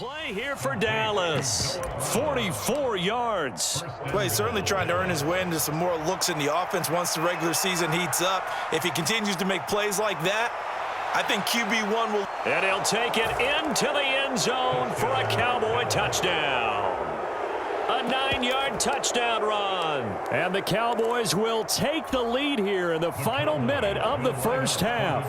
play here for Dallas. 44 yards. Well, he's certainly trying to earn his way into some more looks in the offense once the regular season heats up. If he continues to make plays like that, I think QB1 will. And he'll take it into the end zone for a Cowboy touchdown. A 9-yard touchdown run. And the Cowboys will take the lead here in the final minute of the first half.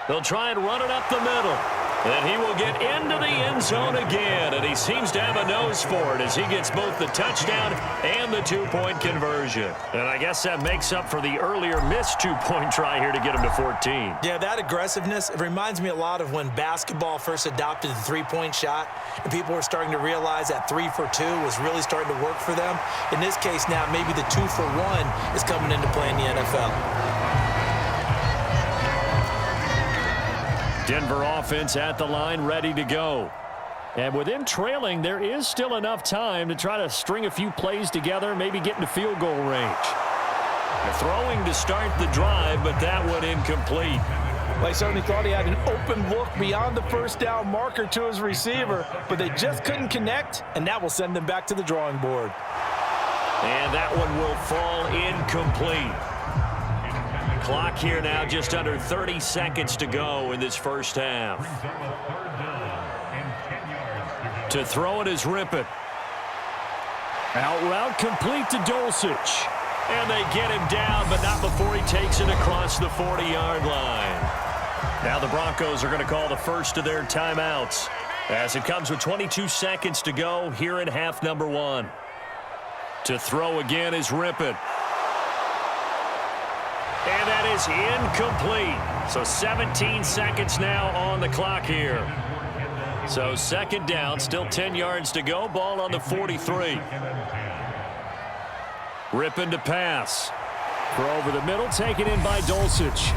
They'll try and run it up the middle. And he will get into the end zone again. And he seems to have a nose for it as he gets both the touchdown and the 2-point conversion. And I guess that makes up for the earlier missed 2-point try here to get him to 14. Yeah, that aggressiveness, it reminds me a lot of when basketball first adopted the 3-point shot. And people were starting to realize that 3 for 2 was really starting to work for them. In this case now, maybe the 2 for 1 is coming into play in the NFL. Denver offense at the line, ready to go. And with him trailing, there is still enough time to try to string a few plays together, maybe get into field goal range. They're throwing to start the drive, but that one incomplete. Well, he certainly thought he had an open look beyond the first down marker to his receiver, but they just couldn't connect, and that will send them back to the drawing board. And that one will fall incomplete. Clock here now, just under 30 seconds to go in this first half. To throw it is Rippett. Out route complete to Dulcich. And they get him down, but not before he takes it across the 40-yard line. Now the Broncos are going to call the first of their timeouts as it comes with 22 seconds to go here in half number 1. To throw again is Rippett. And that is incomplete. So 17 seconds now on the clock here. So second down, still 10 yards to go. Ball on the 43. Ripping to pass. Throw over the middle, taken in by Dulcich.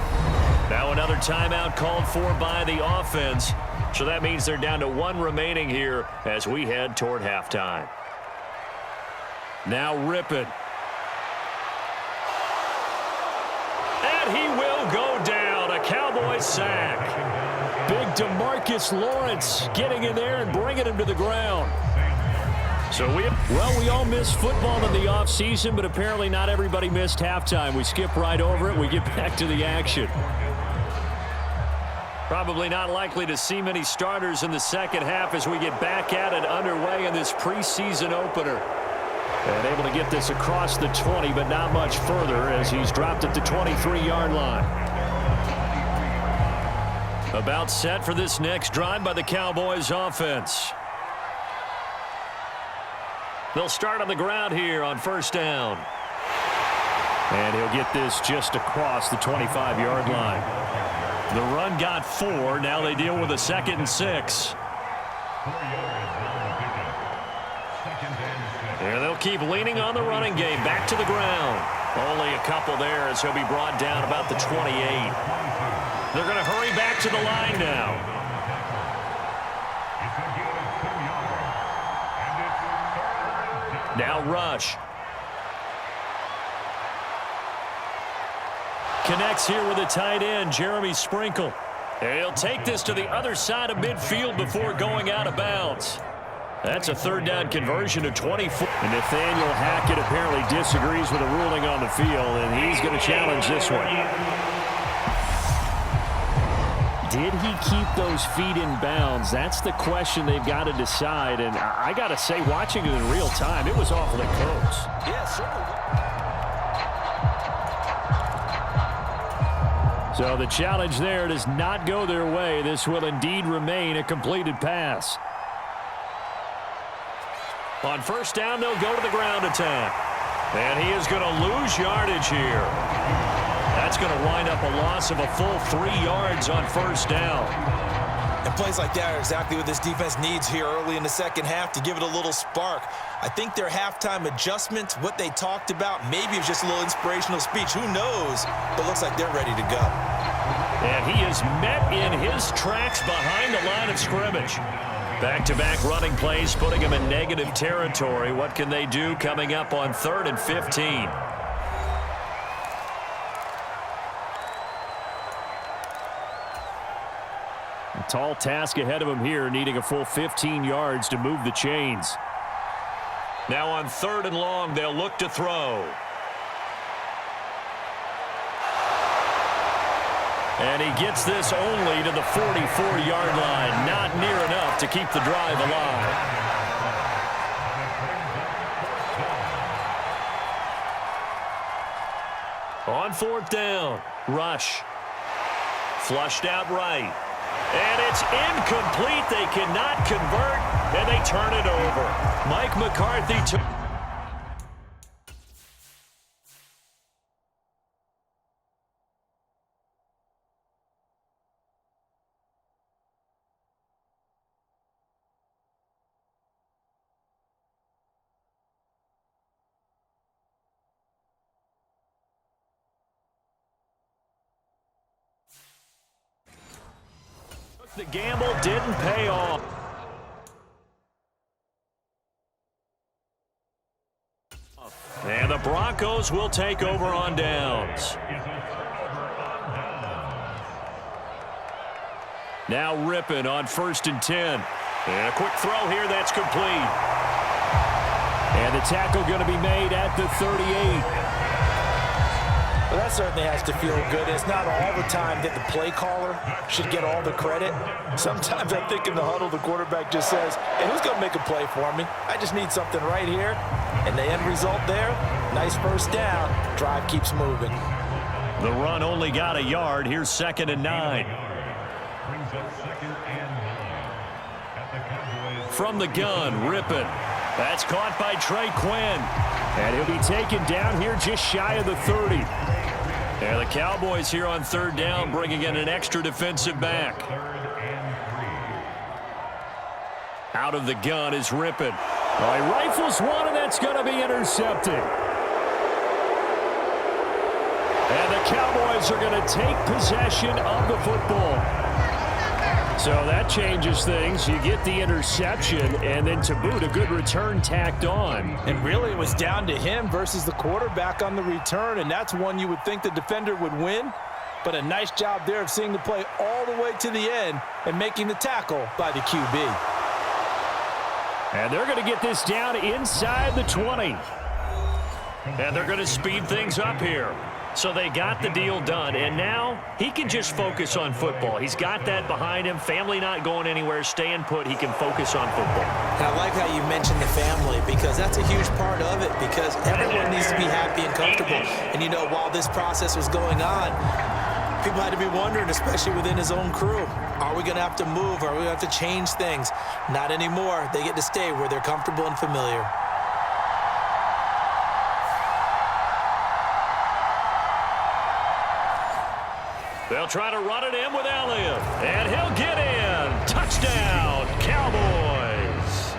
Now another timeout called for by the offense. So that means they're down to 1 remaining here as we head toward halftime. Now Rippett. And he will go down. A Cowboy sack. Big DeMarcus Lawrence getting in there and bringing him to the ground. So we all missed football in the offseason, but apparently not everybody missed halftime. We skip right over it. We get back to the action. Probably not likely to see many starters in the second half as we get back at it underway in this preseason opener. And able to get this across the 20, but not much further as he's dropped at the 23-yard line. About set for this next drive by the Cowboys offense. They'll start on the ground here on first down. And he'll get this just across the 25-yard line. The run got 4. Now they deal with a 2nd and 6. And they'll keep leaning on the running game. Back to the ground. Only a couple there as he'll be brought down about the 28. They're going to hurry back to the line now. Now Rush. Connects here with a tight end, Jeremy Sprinkle. And he'll take this to the other side of midfield before going out of bounds. That's a 3rd down conversion of 24. And Nathaniel Hackett apparently disagrees with the ruling on the field, and he's going to challenge this one. Did he keep those feet in bounds? That's the question they've got to decide. And I got to say, watching it in real time, it was awfully close. Yeah, certainly. So the challenge there does not go their way. This will indeed remain a completed pass. On first down, they'll go to the ground attack. And he is going to lose yardage here. That's going to wind up a loss of a full 3 yards on first down. And plays like that are exactly what this defense needs here early in the second half to give it a little spark. I think their halftime adjustment, what they talked about, maybe it was just a little inspirational speech. Who knows? But looks like they're ready to go. And he is met in his tracks behind the line of scrimmage. Back-to-back running plays putting him in negative territory. What can they do coming up on 3rd and 15? Tall task ahead of him here, needing a full 15 yards to move the chains. Now on 3rd and long, they'll look to throw. And he gets this only to the 44-yard line. Not near enough to keep the drive alive. On 4th down, rush. Flushed out right. And it's incomplete. They cannot convert, and they turn it over. Mike McCarthy took... The gamble didn't pay off. And the Broncos will take over on downs. Now Rippon on 1st and 10. And a quick throw here that's complete. And the tackle going to be made at the 38. Well, that certainly has to feel good. It's not all the time that the play caller should get all the credit. Sometimes I think in the huddle, the quarterback just says, hey, who's going to make a play for me? I just need something right here. And the end result there, nice first down. Drive keeps moving. The run only got a yard. Here's 2nd and 9. From the gun, Rippon. That's caught by Trey Quinn. And he'll be taken down here just shy of the 30. And the Cowboys here on 3rd down, bringing in an extra defensive back. Out of the gun is Rippon. He rifles one, and that's going to be intercepted. And the Cowboys are going to take possession of the football. So that changes things. You get the interception, and then to boot, a good return tacked on. And really, it was down to him versus the quarterback on the return, and that's one you would think the defender would win. But a nice job there of seeing the play all the way to the end and making the tackle by the QB. And they're going to get this down inside the 20. And they're going to speed things up here. So they got the deal done, and now he can just focus on football. He's got that behind him. Family not going anywhere, staying put. He can focus on football. And I like how you mentioned the family, because that's a huge part of it, because everyone needs to be happy and comfortable. And, you know, while this process was going on, people had to be wondering, especially within his own crew, are we going to have to move? Are we going to have to change things? Not anymore. They get to stay where they're comfortable and familiar. They'll try to run it in with Elliott, and he'll get in. Touchdown, Cowboys.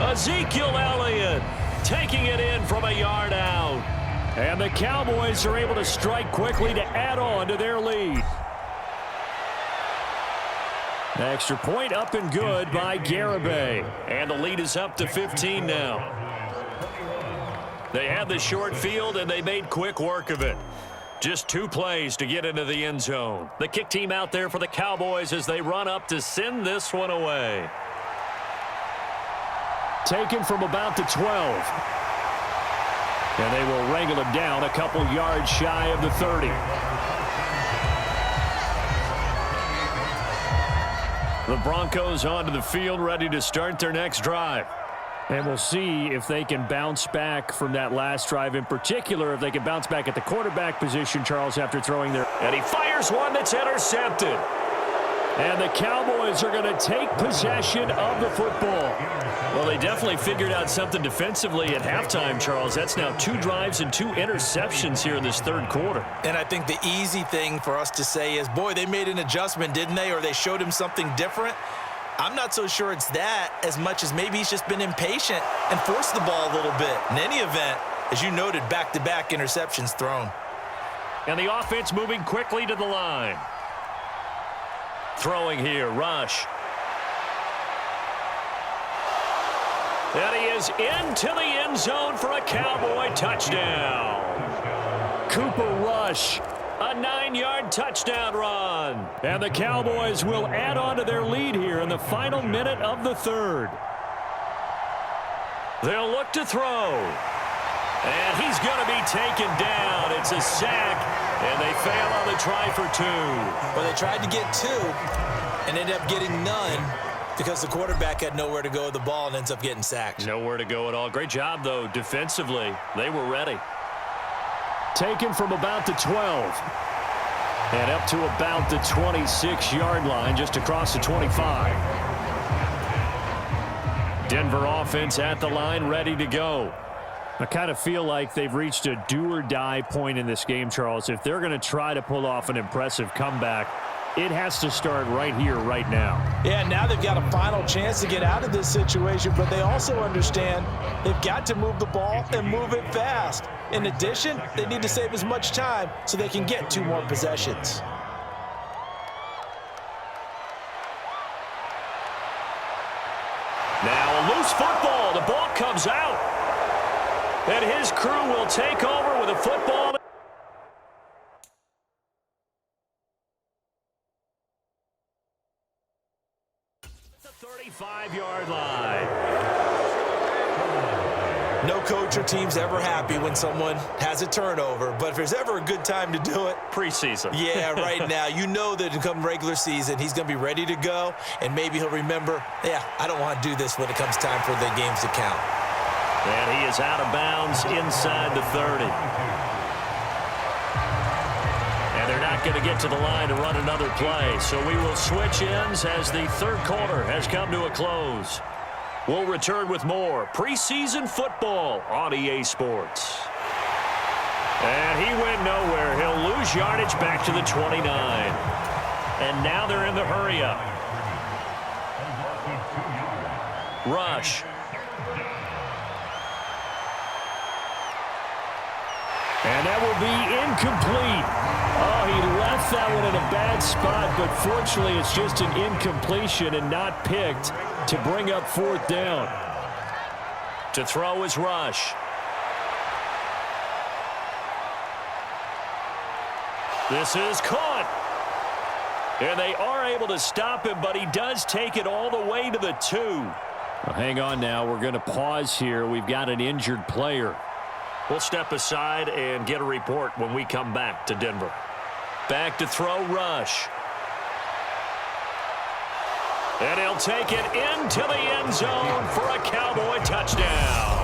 Ezekiel Elliott taking it in from a yard out. And the Cowboys are able to strike quickly to add on to their lead. Extra point up and good by Garibay. And the lead is up to 15 now. They had the short field, and they made quick work of it. Just 2 plays to get into the end zone. The kick team out there for the Cowboys as they run up to send this one away. Taken from about the 12. And they will wrangle him down a couple yards shy of the 30. The Broncos onto the field, ready to start their next drive. And we'll see if they can bounce back from that last drive, in particular, if they can bounce back at the quarterback position, Charles, after throwing their... And he fires one that's intercepted. And the Cowboys are going to take possession of the football. Well, they definitely figured out something defensively at halftime, Charles. That's now 2 drives and 2 interceptions here in this 3rd quarter. And I think the easy thing for us to say is, boy, they made an adjustment, didn't they? Or they showed him something different. I'm not so sure it's that as much as maybe he's just been impatient and forced the ball a little bit. In any event, as you noted, back-to-back interceptions thrown. And the offense moving quickly to the line. Throwing here, Rush. And he is into the end zone for a Cowboy touchdown. Cooper Rush A 9-yard touchdown run. And the Cowboys will add on to their lead here in the final minute of the third. They'll look to throw. And he's going to be taken down. It's a sack, and they fail on the try for 2. Well, they tried to get 2 and ended up getting none because the quarterback had nowhere to go with the ball and ends up getting sacked. Nowhere to go at all. Great job, though, defensively. They were ready. Taken from about the 12. And up to about the 26-yard line, just across the 25. Denver offense at the line, ready to go. I kind of feel like they've reached a do-or-die point in this game, Charles. If they're going to try to pull off an impressive comeback, it has to start right here, right now. Yeah, now they've got a final chance to get out of this situation, but they also understand they've got to move the ball and move it fast. In addition, they need to save as much time so they can get 2 more possessions. Now a loose football. The ball comes out. And his crew will take over with a football. The 35-yard line. No coach or team's ever happy when someone has a turnover, but if there's ever a good time to do it, preseason. Yeah, right now. You know that come regular season, he's going to be ready to go, and maybe he'll remember, yeah, I don't want to do this when it comes time for the games to count. And he is out of bounds inside the 30. And they're not going to get to the line to run another play. So we will switch ends as the third quarter has come to a close. We'll return with more preseason football on EA Sports. And he went nowhere. He'll lose yardage back to the 29. And now they're in the hurry-up. Rush. And that will be incomplete. Oh, he left that one in a bad spot, but fortunately it's just an incompletion and not picked to bring up 4th down. To throw is Rush. This is caught. And they are able to stop him, but he does take it all the way to the 2. Well, hang on now. We're going to pause here. We've got an injured player. We'll step aside and get a report when we come back to Denver. Back to throw, Rush. And he'll take it into the end zone for a Cowboy touchdown.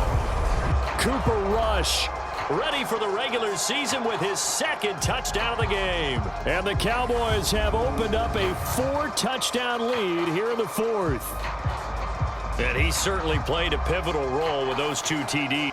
Cooper Rush ready for the regular season with his 2nd touchdown of the game. And the Cowboys have opened up a 4-touchdown lead here in the 4th. And he certainly played a pivotal role with those 2 TDs.